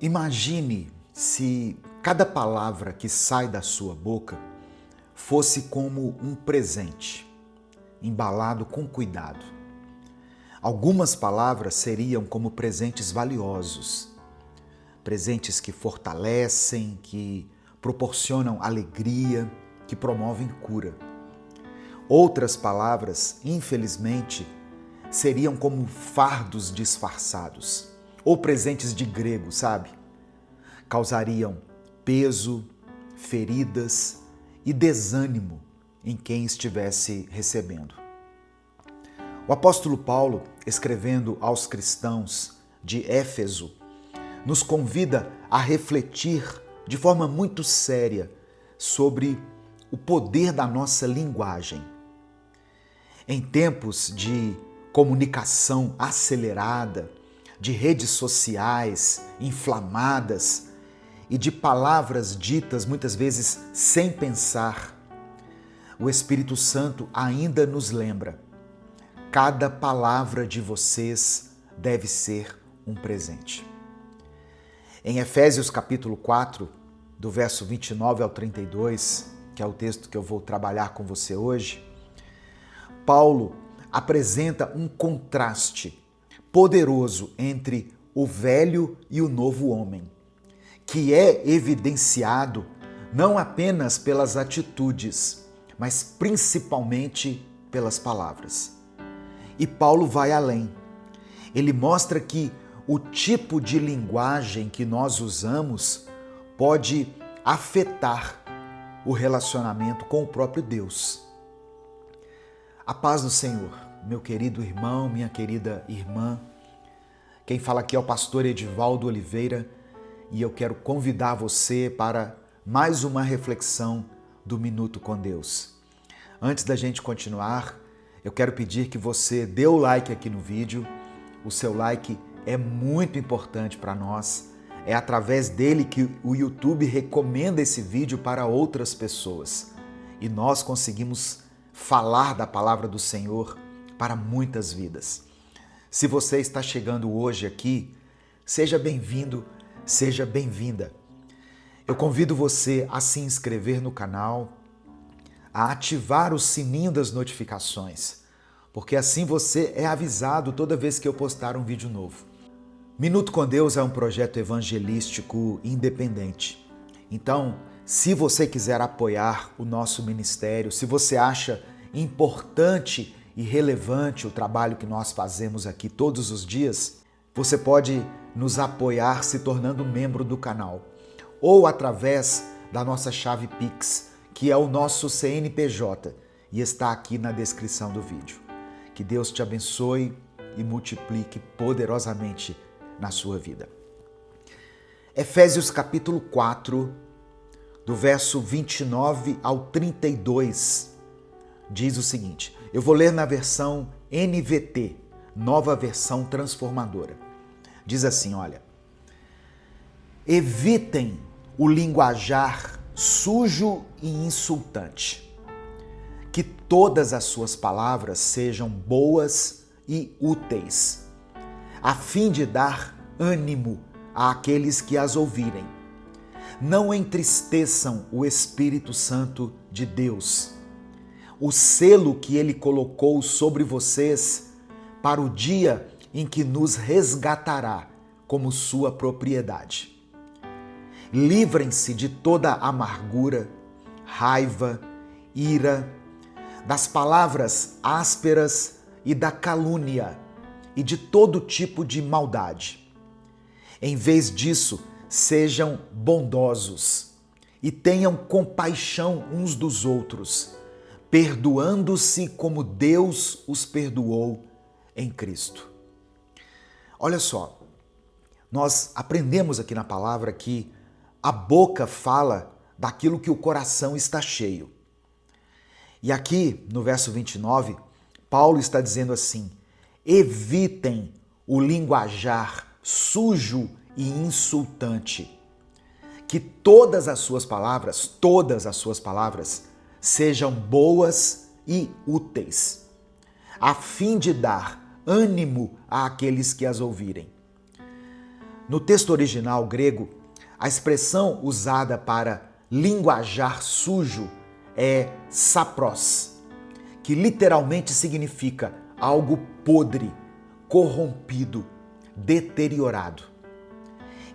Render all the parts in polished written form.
Imagine se cada palavra que sai da sua boca fosse como um presente, embalado com cuidado. Algumas palavras seriam como presentes valiosos, presentes que fortalecem, que proporcionam alegria, que promovem cura. Outras palavras, infelizmente, seriam como fardos disfarçados, ou presentes de grego, sabe? Causariam peso, feridas e desânimo em quem estivesse recebendo. O apóstolo Paulo, escrevendo aos cristãos de Éfeso, nos convida a refletir de forma muito séria sobre o poder da nossa linguagem. Em tempos de comunicação acelerada, de redes sociais inflamadas e de palavras ditas muitas vezes sem pensar, o Espírito Santo ainda nos lembra: cada palavra de vocês deve ser um presente. Em Efésios capítulo 4, do verso 29 ao 32, que é o texto que eu vou trabalhar com você hoje, Paulo apresenta um contraste poderoso entre o velho e o novo homem, que é evidenciado não apenas pelas atitudes, mas principalmente pelas palavras. E Paulo vai além. Ele mostra que o tipo de linguagem que nós usamos pode afetar o relacionamento com o próprio Deus. A paz do Senhor, meu querido irmão, minha querida irmã. Quem fala aqui é o pastor Edivaldo Oliveira e eu quero convidar você para mais uma reflexão do Minuto com Deus. Antes da gente continuar, eu quero pedir que você dê o like aqui no vídeo. O seu like é muito importante para nós. É através dele que o YouTube recomenda esse vídeo para outras pessoas. E nós conseguimos falar da palavra do Senhor para muitas vidas. Se você está chegando hoje aqui, seja bem-vindo, seja bem-vinda. Eu convido você a se inscrever no canal, a ativar o sininho das notificações, porque assim você é avisado toda vez que eu postar um vídeo novo. Minuto com Deus é um projeto evangelístico independente. Então, se você quiser apoiar o nosso ministério, se você acha importante e relevante o trabalho que nós fazemos aqui todos os dias, você pode nos apoiar se tornando membro do canal ou através da nossa chave Pix, que é o nosso CNPJ e está aqui na descrição do vídeo. Que Deus te abençoe e multiplique poderosamente na sua vida. Efésios capítulo 4, do verso 29 ao 32, diz o seguinte. Eu vou ler na versão NVT, Nova Versão Transformadora. Diz assim, olha: evitem o linguajar sujo e insultante. Que todas as suas palavras sejam boas e úteis, a fim de dar ânimo àqueles que as ouvirem. Não entristeçam o Espírito Santo de Deus, o selo que ele colocou sobre vocês para o dia em que nos resgatará como sua propriedade. Livrem-se de toda amargura, raiva, ira, das palavras ásperas e da calúnia e de todo tipo de maldade. Em vez disso, sejam bondosos e tenham compaixão uns dos outros, perdoando-se como Deus os perdoou em Cristo. Olha só, nós aprendemos aqui na palavra que a boca fala daquilo que o coração está cheio. E aqui, no verso 29, Paulo está dizendo assim: evitem o linguajar sujo e insultante. Que todas as suas palavras, sejam boas e úteis, a fim de dar ânimo àqueles que as ouvirem. No texto original grego, a expressão usada para linguajar sujo é sapros, que literalmente significa algo podre, corrompido, deteriorado.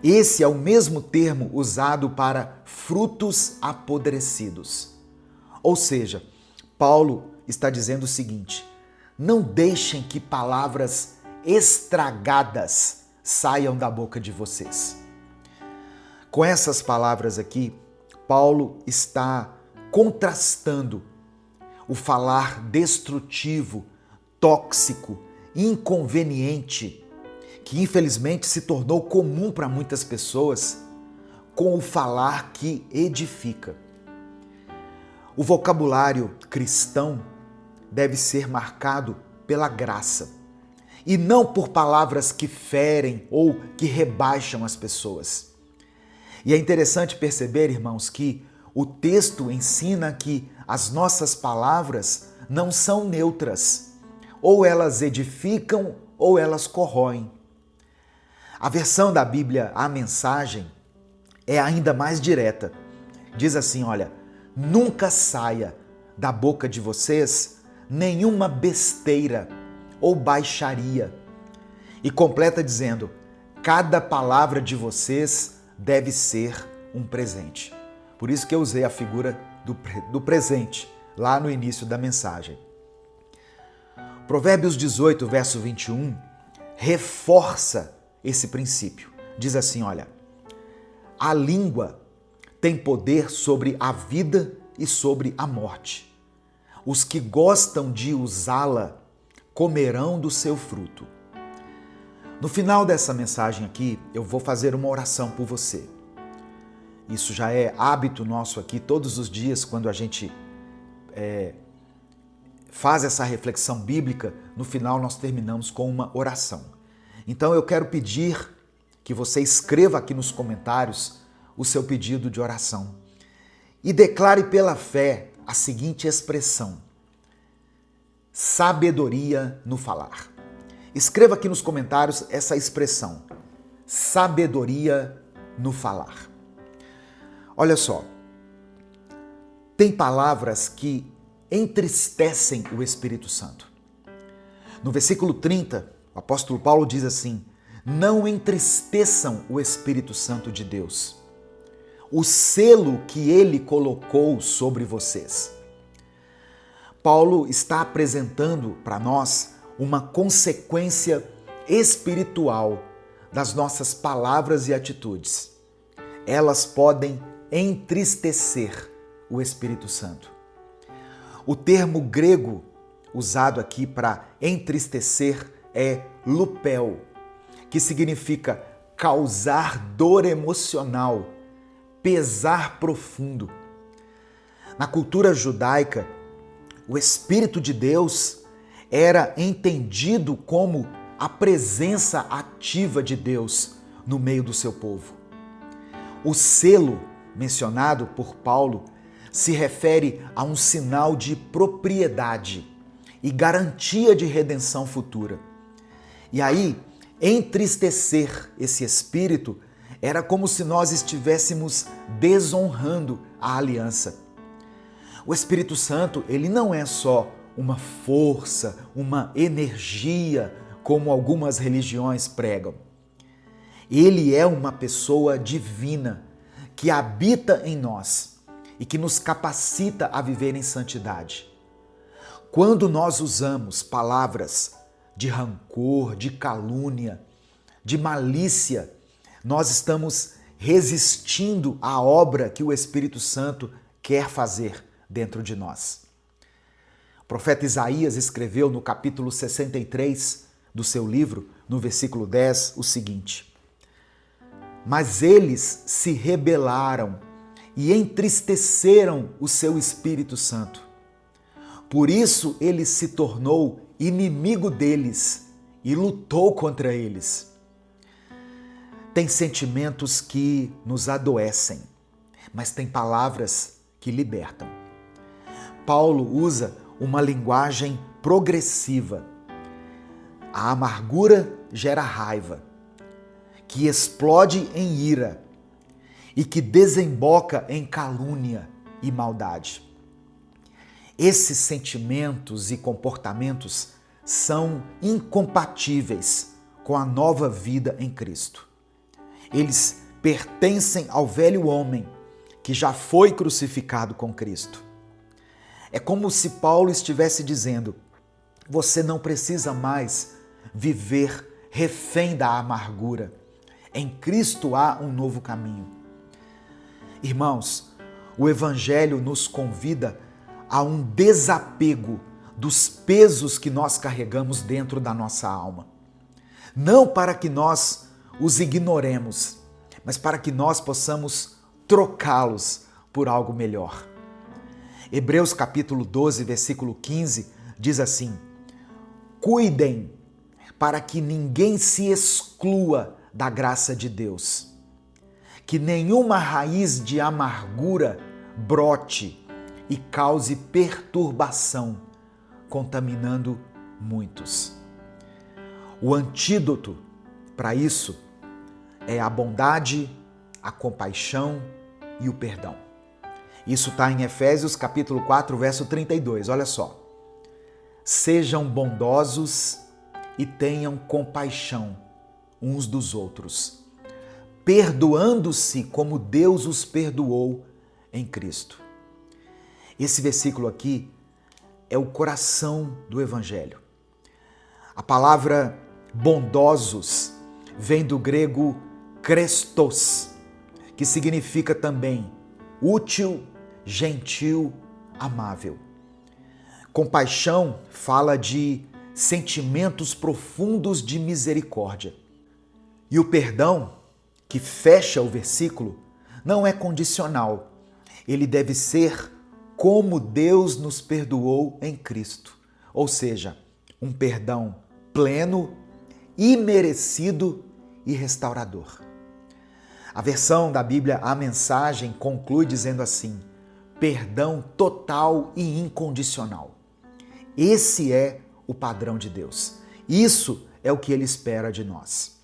Esse é o mesmo termo usado para frutos apodrecidos. Ou seja, Paulo está dizendo o seguinte: não deixem que palavras estragadas saiam da boca de vocês. Com essas palavras aqui, Paulo está contrastando o falar destrutivo, tóxico, inconveniente, que infelizmente se tornou comum para muitas pessoas, com o falar que edifica. O vocabulário cristão deve ser marcado pela graça e não por palavras que ferem ou que rebaixam as pessoas. E é interessante perceber, irmãos, que o texto ensina que as nossas palavras não são neutras, ou elas edificam ou elas corroem. A versão da Bíblia, a Mensagem, é ainda mais direta. Diz assim, olha: nunca saia da boca de vocês nenhuma besteira ou baixaria. E completa dizendo: cada palavra de vocês deve ser um presente. Por isso que eu usei a figura do presente lá no início da mensagem. Provérbios 18, verso 21, reforça esse princípio. Diz assim, olha: a língua tem poder sobre a vida e sobre a morte. Os que gostam de usá-la comerão do seu fruto. No final dessa mensagem aqui, eu vou fazer uma oração por você. Isso já é hábito nosso aqui, todos os dias, quando a gente faz essa reflexão bíblica, no final nós terminamos com uma oração. Então eu quero pedir que você escreva aqui nos comentários o seu pedido de oração e declare pela fé a seguinte expressão: sabedoria no falar. Escreva aqui nos comentários essa expressão: sabedoria no falar. Olha só, tem palavras que entristecem o Espírito Santo. No versículo 30, o apóstolo Paulo diz assim: não entristeçam o Espírito Santo de Deus, o selo que ele colocou sobre vocês. Paulo está apresentando para nós uma consequência espiritual das nossas palavras e atitudes. Elas podem entristecer o Espírito Santo. O termo grego usado aqui para entristecer é lupel, que significa causar dor emocional, pesar profundo. Na cultura judaica, o Espírito de Deus era entendido como a presença ativa de Deus no meio do seu povo. O selo mencionado por Paulo se refere a um sinal de propriedade e garantia de redenção futura. E aí, entristecer esse espírito era como se nós estivéssemos desonrando a aliança. O Espírito Santo, ele não é só uma força, uma energia, como algumas religiões pregam. Ele é uma pessoa divina que habita em nós e que nos capacita a viver em santidade. Quando nós usamos palavras de rancor, de calúnia, de malícia, nós estamos resistindo à obra que o Espírito Santo quer fazer dentro de nós. O profeta Isaías escreveu no capítulo 63 do seu livro, no versículo 10, o seguinte: mas eles se rebelaram e entristeceram o seu Espírito Santo. Por isso ele se tornou inimigo deles e lutou contra eles. Tem sentimentos que nos adoecem, mas tem palavras que libertam. Paulo usa uma linguagem progressiva. A amargura gera raiva, que explode em ira e que desemboca em calúnia e maldade. Esses sentimentos e comportamentos são incompatíveis com a nova vida em Cristo. Eles pertencem ao velho homem que já foi crucificado com Cristo. É como se Paulo estivesse dizendo: você não precisa mais viver refém da amargura. Em Cristo há um novo caminho. Irmãos, o Evangelho nos convida a um desapego dos pesos que nós carregamos dentro da nossa alma. Não para que nós os ignoremos, mas para que nós possamos trocá-los por algo melhor. Hebreus capítulo 12, versículo 15, diz assim: cuidem para que ninguém se exclua da graça de Deus, que nenhuma raiz de amargura brote e cause perturbação, contaminando muitos. O antídoto para isso é a bondade, a compaixão e o perdão. Isso está em Efésios capítulo 4, verso 32. Olha só. Sejam bondosos e tenham compaixão uns dos outros, perdoando-se como Deus os perdoou em Cristo. Esse versículo aqui é o coração do Evangelho. A palavra bondosos vem do grego krestos, que significa também útil, gentil, amável. Compaixão fala de sentimentos profundos de misericórdia. E o perdão, que fecha o versículo, não é condicional. Ele deve ser como Deus nos perdoou em Cristo. Ou seja, um perdão pleno, imerecido e restaurador. A versão da Bíblia, a Mensagem, conclui dizendo assim: perdão total e incondicional. Esse é o padrão de Deus. Isso é o que Ele espera de nós.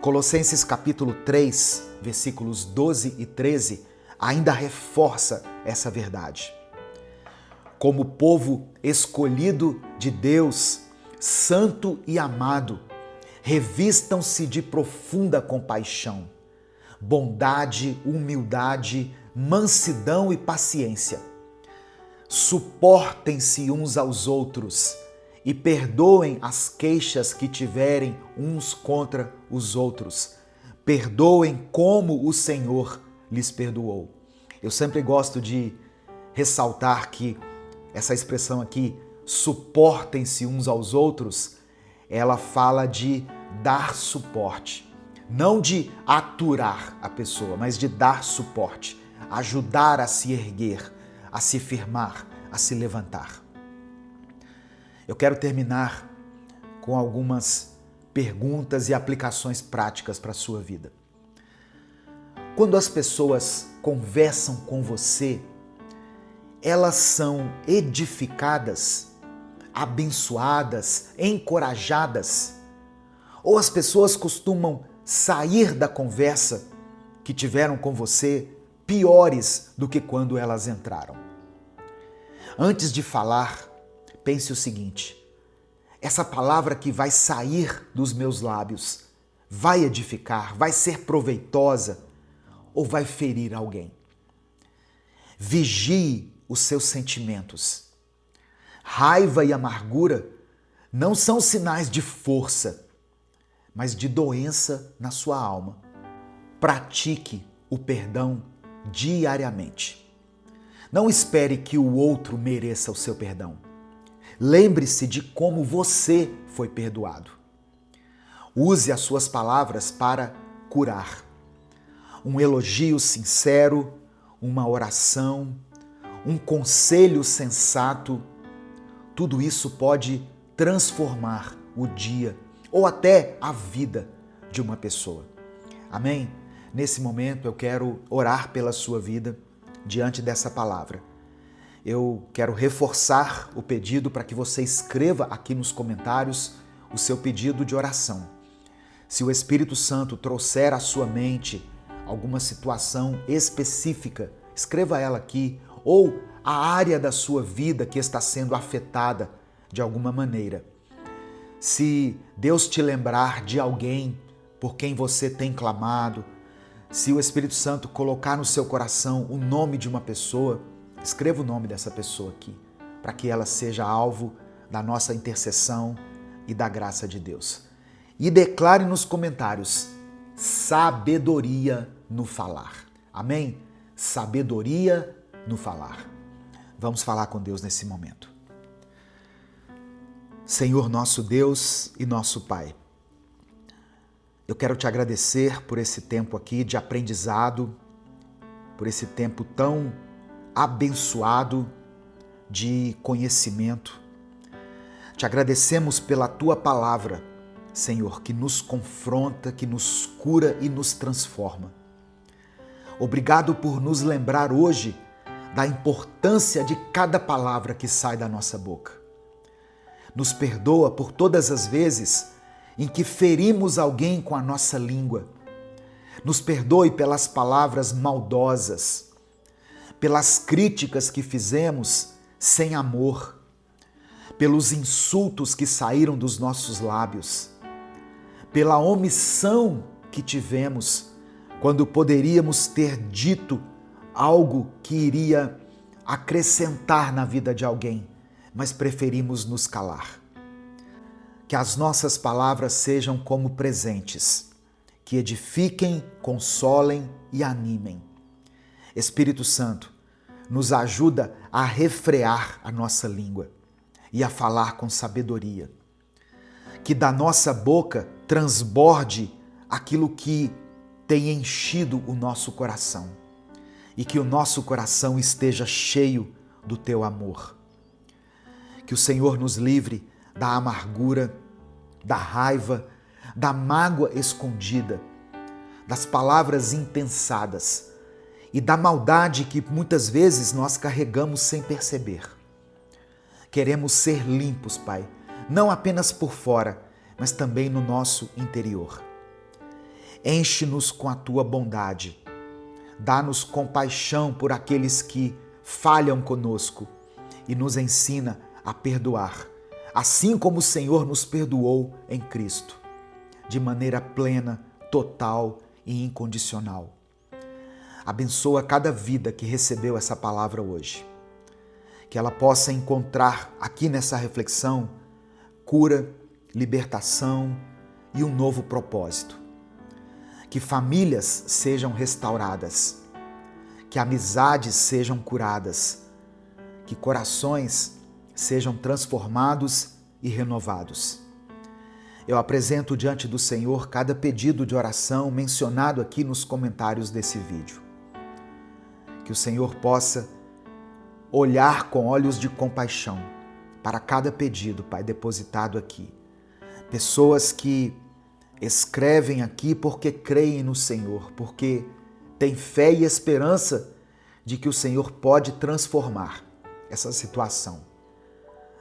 Colossenses capítulo 3, versículos 12 e 13, ainda reforça essa verdade. Como povo escolhido de Deus, santo e amado, revistam-se de profunda compaixão, bondade, humildade, mansidão e paciência. Suportem-se uns aos outros e perdoem as queixas que tiverem uns contra os outros. Perdoem como o Senhor lhes perdoou. Eu sempre gosto de ressaltar que essa expressão aqui, suportem-se uns aos outros, ela fala de dar suporte. Não de aturar a pessoa, mas de dar suporte, ajudar a se erguer, a se firmar, a se levantar. Eu quero terminar com algumas perguntas e aplicações práticas para a sua vida. Quando as pessoas conversam com você, elas são edificadas, abençoadas, encorajadas? Ou as pessoas costumam sair da conversa que tiveram com você piores do que quando elas entraram? Antes de falar, pense o seguinte: essa palavra que vai sair dos meus lábios vai edificar, vai ser proveitosa ou vai ferir alguém? Vigie os seus sentimentos. Raiva e amargura não são sinais de força, mas de doença na sua alma. Pratique o perdão diariamente. Não espere que o outro mereça o seu perdão. Lembre-se de como você foi perdoado. Use as suas palavras para curar. Um elogio sincero, uma oração, um conselho sensato, tudo isso pode transformar o dia ou até a vida de uma pessoa. Amém? Nesse momento eu quero orar pela sua vida diante dessa palavra. Eu quero reforçar o pedido para que você escreva aqui nos comentários o seu pedido de oração. Se o Espírito Santo trouxer à sua mente alguma situação específica, escreva ela aqui, ou a área da sua vida que está sendo afetada de alguma maneira. Se Deus te lembrar de alguém por quem você tem clamado, se o Espírito Santo colocar no seu coração o nome de uma pessoa, escreva o nome dessa pessoa aqui, para que ela seja alvo da nossa intercessão e da graça de Deus. E declare nos comentários: sabedoria no falar. Amém? Sabedoria no falar. Vamos falar com Deus nesse momento. Senhor nosso Deus e nosso Pai, eu quero te agradecer por esse tempo aqui de aprendizado, por esse tempo tão abençoado de conhecimento. Te agradecemos pela tua palavra, Senhor, que nos confronta, que nos cura e nos transforma. Obrigado por nos lembrar hoje da importância de cada palavra que sai da nossa boca. Nos perdoa por todas as vezes em que ferimos alguém com a nossa língua. Nos perdoe pelas palavras maldosas, pelas críticas que fizemos sem amor, pelos insultos que saíram dos nossos lábios, pela omissão que tivemos quando poderíamos ter dito algo que iria acrescentar na vida de alguém, mas preferimos nos calar. Que as nossas palavras sejam como presentes, que edifiquem, consolem e animem. Espírito Santo, nos ajuda a refrear a nossa língua e a falar com sabedoria. Que da nossa boca transborde aquilo que tem enchido o nosso coração e que o nosso coração esteja cheio do teu amor. Que o Senhor nos livre da amargura, da raiva, da mágoa escondida, das palavras impensadas e da maldade que muitas vezes nós carregamos sem perceber. Queremos ser limpos, Pai, não apenas por fora, mas também no nosso interior. Enche-nos com a tua bondade. Dá-nos compaixão por aqueles que falham conosco e nos ensina a perdoar, assim como o Senhor nos perdoou em Cristo, de maneira plena, total e incondicional. Abençoa cada vida que recebeu essa palavra hoje. Que ela possa encontrar aqui nessa reflexão cura, libertação e um novo propósito. Que famílias sejam restauradas, que amizades sejam curadas, que corações sejam transformados e renovados. Eu apresento diante do Senhor cada pedido de oração mencionado aqui nos comentários desse vídeo. Que o Senhor possa olhar com olhos de compaixão para cada pedido, Pai, depositado aqui. Pessoas que escrevem aqui porque creem no Senhor, porque têm fé e esperança de que o Senhor pode transformar essa situação.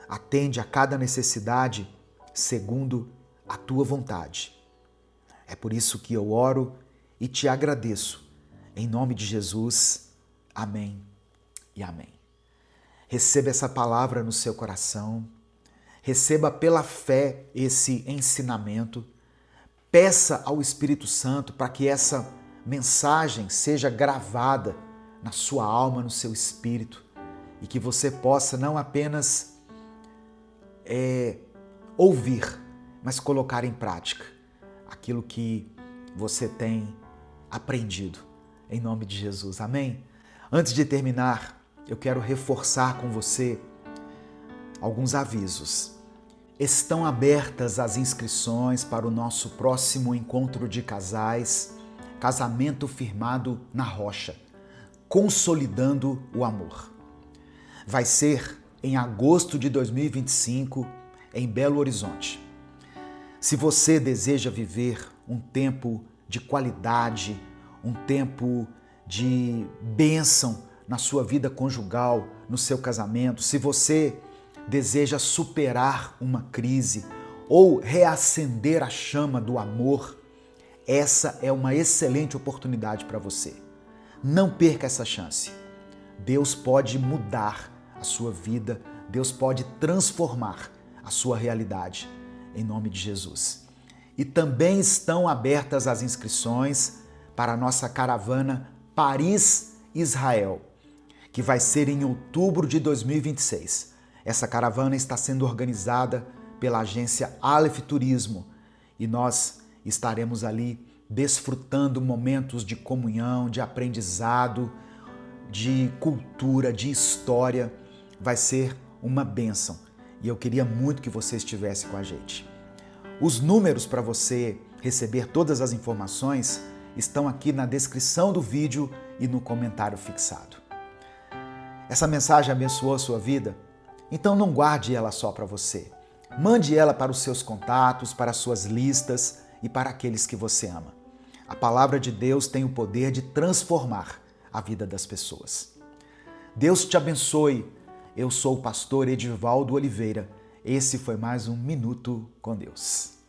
Atende a cada necessidade segundo a tua vontade. É por isso que eu oro e te agradeço. Em nome de Jesus, amém e amém. Receba essa palavra no seu coração, receba pela fé esse ensinamento, peça ao Espírito Santo para que essa mensagem seja gravada na sua alma, no seu espírito, e que você possa não apenas ouvir, mas colocar em prática aquilo que você tem aprendido, em nome de Jesus, amém? Antes de terminar, eu quero reforçar com você alguns avisos. Estão abertas as inscrições para o nosso próximo encontro de casais, Casamento Firmado na Rocha, Consolidando o Amor. Vai ser em agosto de 2025, em Belo Horizonte. Se você deseja viver um tempo de qualidade, um tempo de bênção na sua vida conjugal, no seu casamento, se você deseja superar uma crise ou reacender a chama do amor Essa é uma excelente oportunidade para você. Não perca essa chance. Deus pode mudar a sua vida, Deus pode transformar a sua realidade, em nome de Jesus. E também estão abertas as inscrições para a nossa caravana Paris-Israel, que vai ser em outubro de 2026. Essa caravana está sendo organizada pela agência Aleph Turismo e nós estaremos ali desfrutando momentos de comunhão, de aprendizado, de cultura, de história. Vai ser uma bênção e eu queria muito que você estivesse com a gente. Os números para você receber todas as informações estão aqui na descrição do vídeo e no comentário fixado. Essa mensagem abençoou a sua vida? Então não guarde ela só para você. Mande ela para os seus contatos, para as suas listas e para aqueles que você ama. A palavra de Deus tem o poder de transformar a vida das pessoas. Deus te abençoe. Eu sou o pastor Edivaldo Oliveira. Esse foi mais um Minuto com Deus.